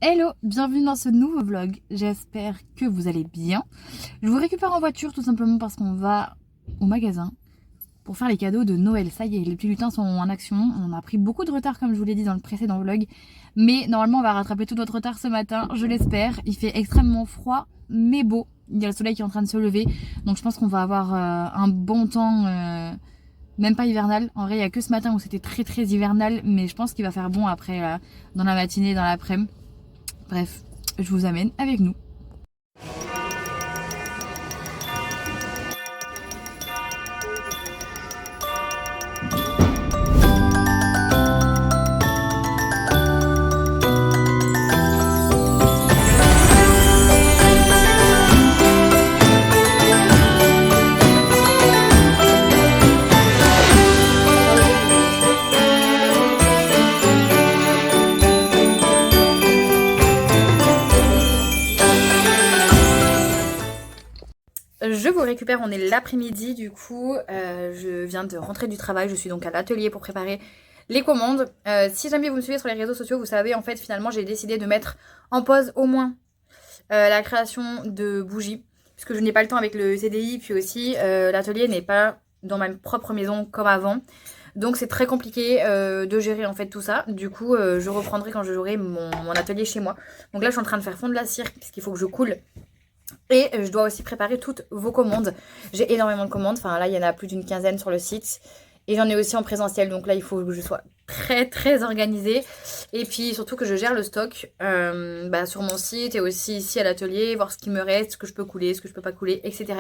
Hello, bienvenue dans ce nouveau vlog, j'espère que vous allez bien. Je vous récupère en voiture tout simplement parce qu'on va au magasin pour faire les cadeaux de Noël. Ça y est, les petits lutins sont en action, on a pris beaucoup de retard comme je vous l'ai dit dans le précédent vlog. Mais normalement on va rattraper tout notre retard ce matin, je l'espère. Il fait extrêmement froid mais beau, il y a le soleil qui est en train de se lever. Donc je pense qu'on va avoir un bon temps, même pas hivernal. En vrai il n'y a que ce matin où c'était très hivernal, mais je pense qu'il va faire bon après dans la matinée, dans l'après-midi. Bref, je vous amène avec nous. Je vous récupère, on est l'après-midi du coup, je viens de rentrer du travail, je suis donc à l'atelier pour préparer les commandes. Si jamais vous me suivez sur les réseaux sociaux, vous savez en fait finalement j'ai décidé de mettre en pause au moins la création de bougies, puisque je n'ai pas le temps avec le CDI, puis aussi l'atelier n'est pas dans ma propre maison comme avant. Donc c'est très compliqué de gérer en fait tout ça. Du coup je reprendrai quand j'aurai mon atelier chez moi. Donc là je suis en train de faire fondre la cire puisqu'il faut que je coule. Et je dois aussi préparer toutes vos commandes. J'ai énormément de commandes. Enfin là, il y en a plus d'une quinzaine sur le site. Et j'en ai aussi en présentiel. Donc là, il faut que je sois très organisée. Et puis surtout que je gère le stock sur mon site et aussi ici à l'atelier. Voir ce qui me reste, ce que je peux couler, ce que je peux pas couler, etc.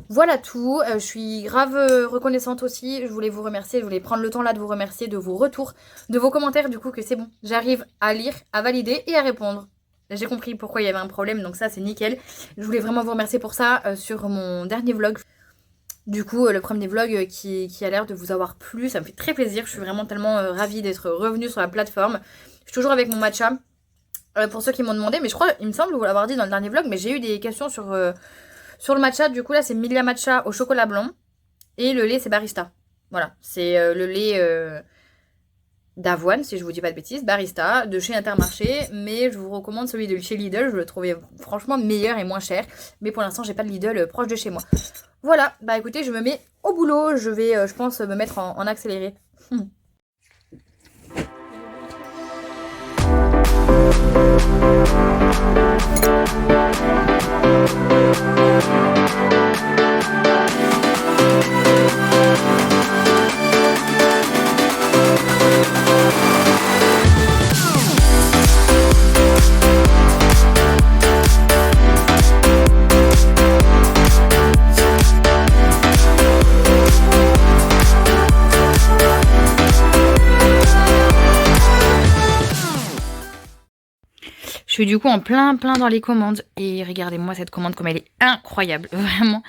Voilà tout. Je suis grave reconnaissante aussi. Je voulais vous remercier. Je voulais prendre le temps là de vous remercier de vos retours, de vos commentaires. Du coup que c'est bon. J'arrive à lire, à valider et à répondre. J'ai compris pourquoi il y avait un problème, donc ça c'est nickel. Je voulais vraiment vous remercier pour ça sur mon dernier vlog. Du coup, le premier vlog qui a l'air de vous avoir plu, ça me fait très plaisir. Je suis vraiment tellement ravie d'être revenue sur la plateforme. Je suis toujours avec mon matcha. Pour ceux qui m'ont demandé, mais je crois, il me semble vous l'avoir dit dans le dernier vlog, mais j'ai eu des questions sur le matcha. Du coup là c'est Milia Matcha au chocolat blanc. Et le lait c'est Barista. Voilà, c'est le lait... d'avoine, si je vous dis pas de bêtises, Barista, de chez Intermarché, mais je vous recommande celui de chez Lidl, je le trouvais franchement meilleur et moins cher, mais pour l'instant j'ai pas de Lidl proche de chez moi. Voilà, bah écoutez, je me mets au boulot, je vais, je pense, me mettre en accéléré. Je suis du coup en plein dans les commandes. Et regardez-moi cette commande comme elle est incroyable, vraiment.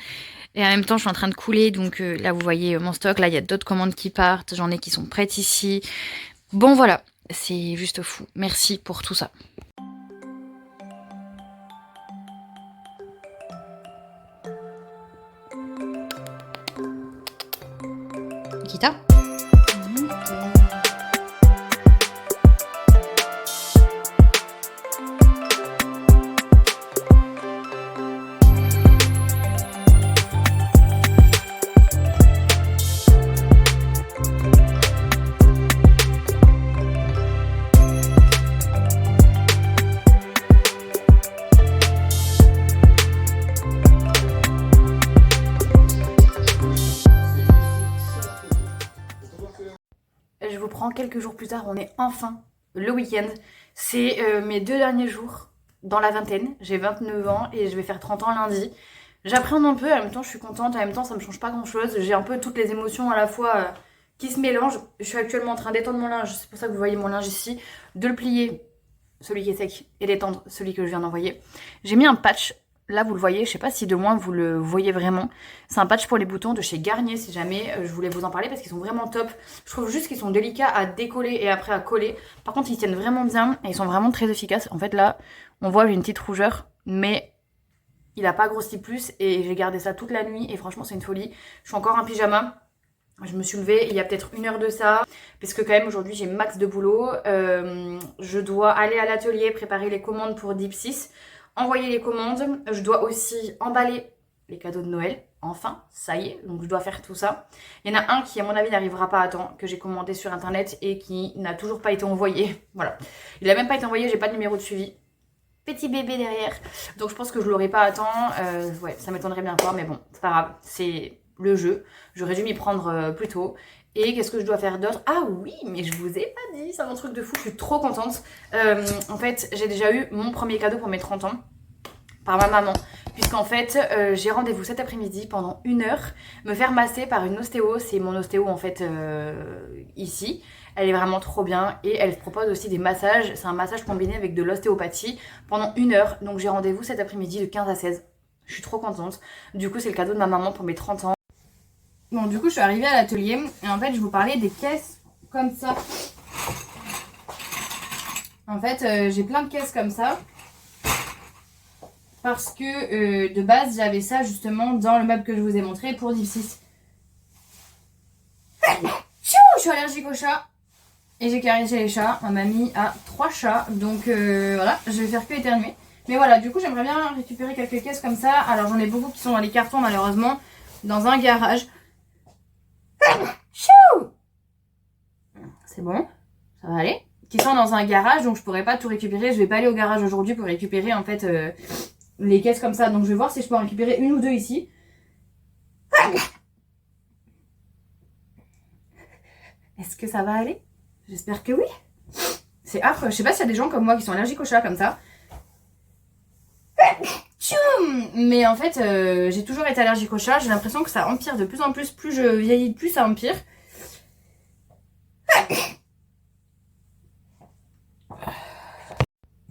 Et en même temps, je suis en train de couler. Donc là, vous voyez mon stock. Là, il y a d'autres commandes qui partent. J'en ai qui sont prêtes ici. Bon, voilà. C'est juste fou. Merci pour tout ça. Nikita ? Je vous prends quelques jours plus tard, on est enfin le week-end. C'est mes 2 derniers jours dans la vingtaine. J'ai 29 ans et je vais faire 30 ans lundi. J'appréhende un peu, en même temps je suis contente, en même temps ça me change pas grand chose. J'ai un peu toutes les émotions à la fois qui se mélangent. Je suis actuellement en train d'étendre mon linge, c'est pour ça que vous voyez mon linge ici. De le plier, celui qui est sec, et d'étendre, celui que je viens d'envoyer. J'ai mis un patch. Là, vous le voyez, je sais pas si de loin vous le voyez vraiment. C'est un patch pour les boutons de chez Garnier, si jamais je voulais vous en parler, parce qu'ils sont vraiment top. Je trouve juste qu'ils sont délicats à décoller et après à coller. Par contre, ils tiennent vraiment bien et ils sont vraiment très efficaces. En fait, là, on voit j'ai une petite rougeur, mais il a pas grossi plus et j'ai gardé ça toute la nuit et franchement, c'est une folie. Je suis encore en pyjama. Je me suis levée il y a peut-être 1 heure de ça, parce que quand même aujourd'hui j'ai max de boulot. Je dois aller à l'atelier, préparer les commandes pour Deep 6, envoyer les commandes. Je dois aussi emballer les cadeaux de Noël. Enfin, ça y est, donc je dois faire tout ça. Il y en a un qui à mon avis n'arrivera pas à temps, que j'ai commandé sur internet et qui n'a toujours pas été envoyé. Voilà, il a même pas été envoyé, j'ai pas de numéro de suivi. Petit bébé derrière, donc je pense que je l'aurai pas à temps. Ouais, ça m'étonnerait bien fort, mais bon, c'est pas grave, c'est le jeu. J'aurais dû m'y prendre plus tôt. Et qu'est-ce que je dois faire d'autre? Ah oui, mais je vous ai pas dit, c'est un truc de fou, je suis trop contente. En fait, j'ai déjà eu mon premier cadeau pour mes 30 ans par ma maman, puisqu'en fait j'ai rendez-vous cet après-midi pendant 1 heure, me faire masser par une ostéo. C'est mon ostéo en fait ici. Elle est vraiment trop bien et elle propose aussi des massages. C'est un massage combiné avec de l'ostéopathie pendant 1 heure. Donc j'ai rendez-vous cet après-midi de 15 à 16. Je suis trop contente. Du coup c'est le cadeau de ma maman pour mes 30 ans. Bon, du coup, je suis arrivée à l'atelier et en fait, je vous parlais des caisses comme ça. En fait, j'ai plein de caisses comme ça parce que de base, j'avais ça justement dans le meuble que je vous ai montré pour Deep 6. Je suis allergique aux chats et j'ai caressé les chats. Ma mamie a 3 chats, donc voilà, je vais faire que éternuer. Mais voilà, du coup, j'aimerais bien récupérer quelques caisses comme ça. Alors, j'en ai beaucoup qui sont dans les cartons, malheureusement, dans un garage. C'est bon, ça va aller. Qui sont dans un garage, donc je pourrais pas tout récupérer. Je vais pas aller au garage aujourd'hui pour récupérer en fait les caisses comme ça. Donc je vais voir si je peux en récupérer 1 ou 2 ici. Est-ce que ça va aller? J'espère que oui. C'est affreux. Je sais pas s'il y a des gens comme moi qui sont allergiques aux chats comme ça. Mais en fait, j'ai toujours été allergique aux chats. J'ai l'impression que ça empire de plus en plus. Plus je vieillis, plus ça empire.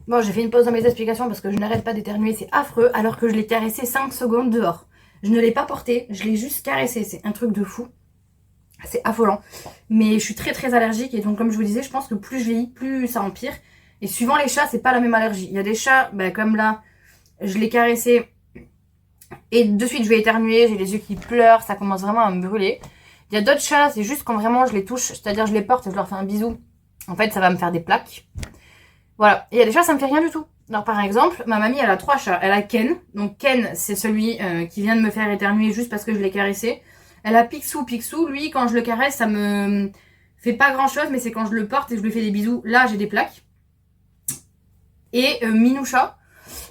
Bon, j'ai fait une pause dans mes explications parce que je n'arrête pas d'éternuer, c'est affreux, alors que je l'ai caressé 5 secondes dehors. Je ne l'ai pas porté, je l'ai juste caressé, c'est un truc de fou. C'est affolant. Mais je suis très très allergique et donc comme je vous disais, je pense que plus je vieillis, plus ça empire. Et suivant les chats, c'est pas la même allergie. Il y a des chats, comme là, je l'ai caressé et de suite je vais éternuer, j'ai les yeux qui pleurent, ça commence vraiment à me brûler. Il y a d'autres chats, c'est juste quand vraiment je les touche, c'est-à-dire je les porte et je leur fais un bisou. En fait, ça va me faire des plaques. Voilà, et il y a des chats, ça me fait rien du tout. Alors par exemple, ma mamie, elle a 3 chats. Elle a Ken, donc Ken, c'est celui qui vient de me faire éternuer juste parce que je l'ai caressé. Elle a Picsou, Picsou, lui, quand je le caresse, ça me fait pas grand-chose, mais c'est quand je le porte et je lui fais des bisous, là, j'ai des plaques. Et Minoucha,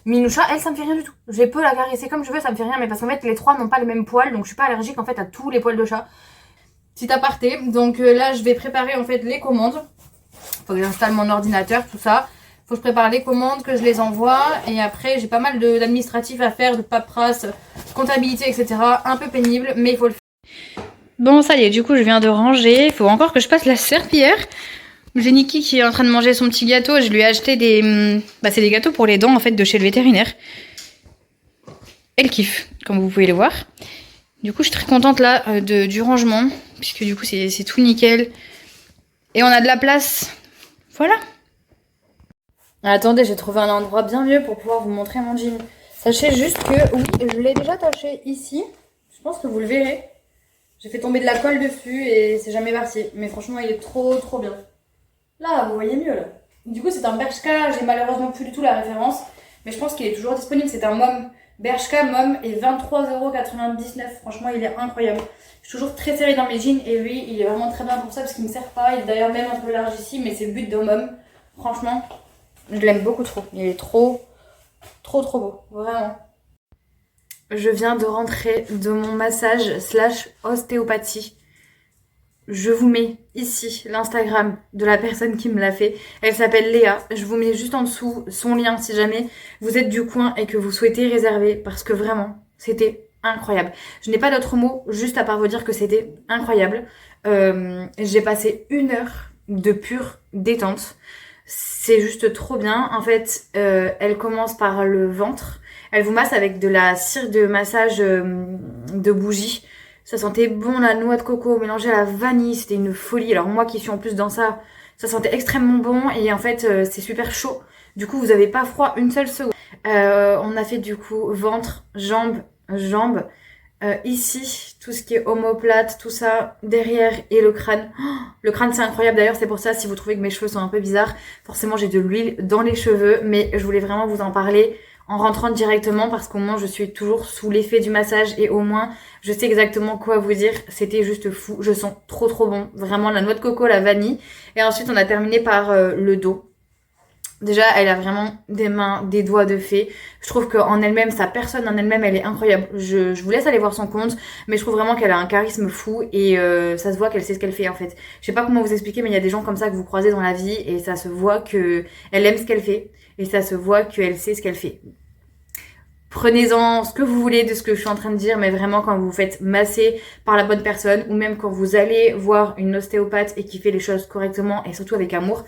elle, ça me fait rien du tout. Je peux la caresser comme je veux, ça me fait rien, mais parce qu'en fait, les 3 n'ont pas les mêmes poils, donc je suis pas allergique en fait à tous les poils de chat. Petit aparté, donc là, je vais préparer en fait les commandes. Faut que j'installe mon ordinateur, tout ça. Faut que je prépare les commandes, que je les envoie. Et après, j'ai pas mal d'administratifs à faire, de paperasse, comptabilité, etc. Un peu pénible, mais il faut le faire. Bon, ça y est, du coup, je viens de ranger. Il faut encore que je passe la serpillière. J'ai Niki qui est en train de manger son petit gâteau. Je lui ai acheté des... c'est des gâteaux pour les dents, en fait, de chez le vétérinaire. Elle kiffe, comme vous pouvez le voir. Du coup, je suis très contente, là, du rangement. Puisque, du coup, c'est tout nickel. Et on a de la place. Voilà. Attendez, j'ai trouvé un endroit bien mieux pour pouvoir vous montrer mon jean. Sachez juste que, oui, je l'ai déjà taché ici. Je pense que vous le verrez. J'ai fait tomber de la colle dessus et c'est jamais parti. Mais franchement, il est trop trop bien. Là, vous voyez mieux là. Du coup, c'est un Bershka. J'ai malheureusement plus du tout la référence. Mais je pense qu'il est toujours disponible. C'est un Mom. Bershka Mom et 23,99 €. Franchement, il est incroyable. Je suis toujours très serrée dans mes jeans et lui, il est vraiment très bien pour ça parce qu'il me sert pas. Il est d'ailleurs même un peu large ici, mais c'est le but d'un Mom. Franchement, je l'aime beaucoup trop. Il est trop beau. Vraiment. Je viens de rentrer de mon massage / ostéopathie. Je vous mets ici l'Instagram de la personne qui me l'a fait. Elle s'appelle Léa. Je vous mets juste en dessous son lien si jamais vous êtes du coin et que vous souhaitez réserver. Parce que vraiment, c'était incroyable. Je n'ai pas d'autres mots, juste à part vous dire que c'était incroyable. J'ai passé 1 heure de pure détente. C'est juste trop bien. En fait, elle commence par le ventre. Elle vous masse avec de la cire de massage de bougie. Ça sentait bon la noix de coco mélangée à la vanille, c'était une folie. Alors moi qui suis en plus dans ça, ça sentait extrêmement bon et en fait c'est super chaud. Du coup vous avez pas froid une seule seconde. On a fait du coup ventre, jambes, Ici, tout ce qui est omoplate, tout ça, derrière et le crâne. Oh, le crâne, c'est incroyable. D'ailleurs, c'est pour ça, si vous trouvez que mes cheveux sont un peu bizarres, forcément, j'ai de l'huile dans les cheveux. Mais je voulais vraiment vous en parler en rentrant directement parce qu'au moins, je suis toujours sous l'effet du massage et au moins, je sais exactement quoi vous dire. C'était juste fou. Je sens trop, trop bon. Vraiment, la noix de coco, la vanille. Et ensuite, on a terminé par le dos. Déjà, elle a vraiment des mains, des doigts de fée. Je trouve qu'en elle-même, sa personne en elle-même, elle est incroyable. Je vous laisse aller voir son compte, mais je trouve vraiment qu'elle a un charisme fou et ça se voit qu'elle sait ce qu'elle fait en fait. Je sais pas comment vous expliquer, mais il y a des gens comme ça que vous croisez dans la vie et ça se voit que elle aime ce qu'elle fait et ça se voit qu'elle sait ce qu'elle fait. Prenez-en ce que vous voulez de ce que je suis en train de dire, mais vraiment quand vous vous faites masser par la bonne personne ou même quand vous allez voir une ostéopathe et qui fait les choses correctement et surtout avec amour,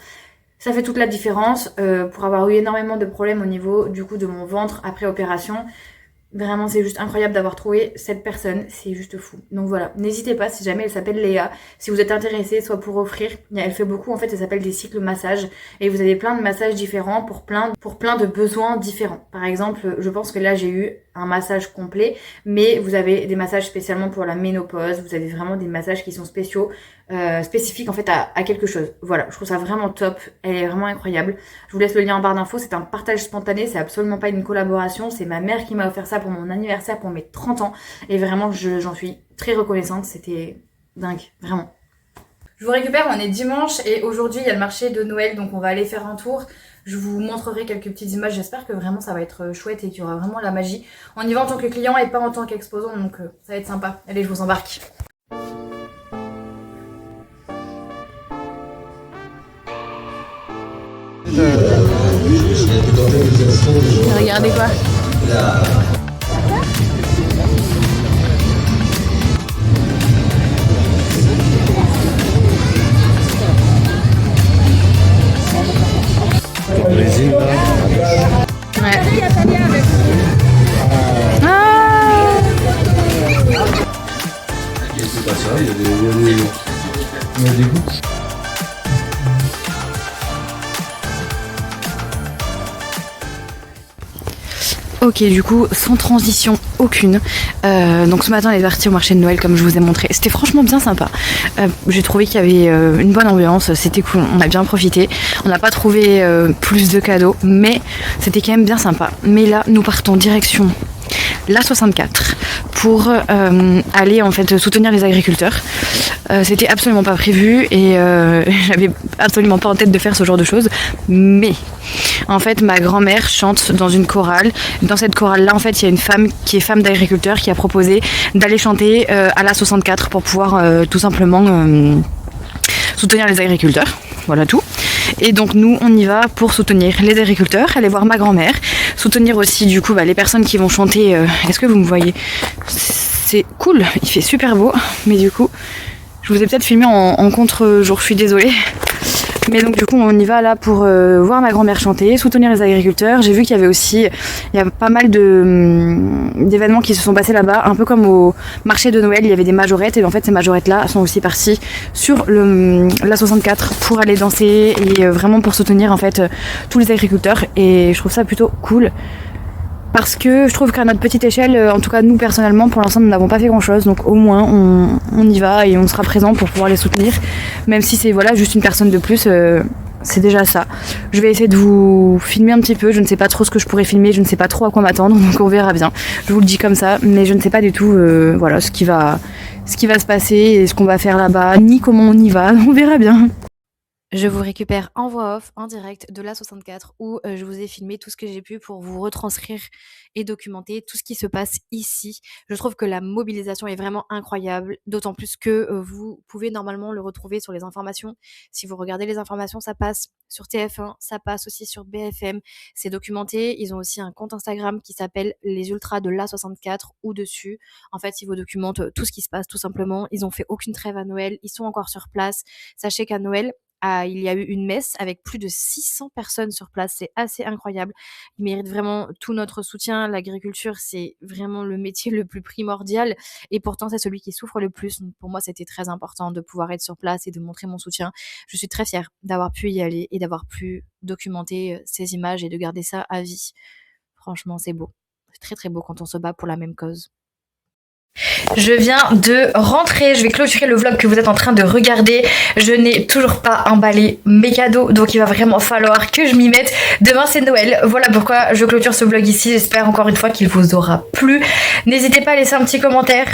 ça fait toute la différence pour avoir eu énormément de problèmes au niveau du coup de mon ventre après opération. Vraiment, c'est juste incroyable d'avoir trouvé cette personne. C'est juste fou. Donc voilà, n'hésitez pas si jamais elle s'appelle Léa. Si vous êtes intéressé, soit pour offrir. Elle fait beaucoup, en fait, ça s'appelle des cycles massages. Et vous avez plein de massages différents pour plein de besoins différents. Par exemple, je pense que là, j'ai eu un massage complet. Mais vous avez des massages spécialement pour la ménopause. Vous avez vraiment des massages qui sont spéciaux. Spécifiques en fait à quelque chose. Voilà, je trouve ça vraiment top. Elle est vraiment incroyable. Je vous laisse le lien en barre d'infos. C'est un partage spontané. C'est absolument pas une collaboration. C'est ma mère qui m'a offert ça pour mon anniversaire, pour mes 30 ans. Et vraiment, j'en suis très reconnaissante. C'était dingue, vraiment. Je vous récupère, on est dimanche et aujourd'hui il y a le marché de Noël, donc on va aller faire un tour. Je vous montrerai quelques petites images, j'espère que vraiment ça va être chouette et qu'il y aura vraiment la magie. On y va en tant que client et pas en tant qu'exposant, donc ça va être sympa. Allez, je vous embarque. Regardez quoi. Ouais. Ah, C'est pas ça, il y a des gouttes. ok, du coup, sans transition aucune. Donc ce matin, on est parti au marché de Noël, comme je vous ai montré. C'était franchement bien sympa. J'ai trouvé qu'il y avait une bonne ambiance, c'était cool, on a bien profité. On n'a pas trouvé plus de cadeaux, mais c'était quand même bien sympa. Mais là, nous partons direction la 64 pour aller en fait soutenir les agriculteurs. C'était absolument pas prévu et j'avais absolument pas en tête de faire ce genre de choses, mais en fait ma grand-mère chante dans une chorale. Dans cette chorale là en fait il y a une femme qui est femme d'agriculteur qui a proposé d'aller chanter à la 64 pour pouvoir tout simplement soutenir les agriculteurs, voilà tout. Et donc nous on y va pour soutenir les agriculteurs, aller voir ma grand-mère, soutenir aussi du coup les personnes qui vont chanter. Est-ce que vous me voyez? C'est cool, il fait super beau, mais du coup je vous ai peut-être filmé en contre-jour, je suis désolée. Mais donc du coup on y va là pour voir ma grand-mère chanter, soutenir les agriculteurs. J'ai vu qu'il y avait aussi, il y a pas mal d'événements qui se sont passés là-bas, un peu comme au marché de Noël, il y avait des majorettes et en fait ces majorettes là sont aussi parties sur la 64 pour aller danser et vraiment pour soutenir en fait tous les agriculteurs et je trouve ça plutôt cool. Parce que je trouve qu'à notre petite échelle, en tout cas nous personnellement, pour l'instant nous n'avons pas fait grand chose, donc au moins on y va et on sera présent pour pouvoir les soutenir, même si c'est voilà juste une personne de plus, c'est déjà ça. Je vais essayer de vous filmer un petit peu, je ne sais pas trop ce que je pourrais filmer, je ne sais pas trop à quoi m'attendre, donc on verra bien. Je vous le dis comme ça, mais je ne sais pas du tout voilà ce qui va se passer et ce qu'on va faire là-bas, ni comment on y va, on verra bien. Je vous récupère en voix off, en direct de la 64 où je vous ai filmé tout ce que j'ai pu pour vous retranscrire et documenter tout ce qui se passe ici. Je trouve que la mobilisation est vraiment incroyable, d'autant plus que vous pouvez normalement le retrouver sur les informations. Si vous regardez les informations, ça passe sur TF1, ça passe aussi sur BFM, c'est documenté. Ils ont aussi un compte Instagram qui s'appelle les Ultras de la 64 où dessus, en fait, ils vous documentent tout ce qui se passe tout simplement. Ils ont fait aucune trêve à Noël, ils sont encore sur place. Sachez qu'à Noël, il y a eu une messe avec plus de 600 personnes sur place. C'est assez incroyable. Ils méritent vraiment tout notre soutien. L'agriculture, c'est vraiment le métier le plus primordial et pourtant, c'est celui qui souffre le plus. Donc, pour moi, c'était très important de pouvoir être sur place et de montrer mon soutien. Je suis très fière d'avoir pu y aller et d'avoir pu documenter ces images et de garder ça à vie. Franchement, c'est beau. C'est très, très beau quand on se bat pour la même cause. Je viens de rentrer, je vais clôturer le vlog que vous êtes en train de regarder. Je n'ai toujours pas emballé mes cadeaux, donc il va vraiment falloir que je m'y mette. Demain c'est Noël, voilà pourquoi je clôture ce vlog ici. J'espère encore une fois qu'il vous aura plu. N'hésitez pas à laisser un petit commentaire,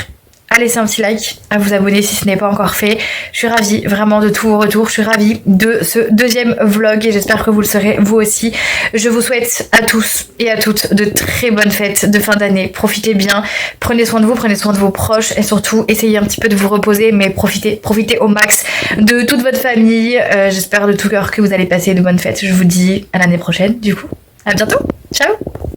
à laisser un petit like, à vous abonner si ce n'est pas encore fait. Je suis ravie vraiment de tous vos retours, je suis ravie de ce deuxième vlog et j'espère que vous le serez vous aussi. Je vous souhaite à tous et à toutes de très bonnes fêtes de fin d'année. Profitez bien, prenez soin de vous, prenez soin de vos proches et surtout essayez un petit peu de vous reposer, mais profitez au max de toute votre famille. J'espère de tout cœur que vous allez passer de bonnes fêtes. Je vous dis à l'année prochaine du coup. À bientôt, ciao.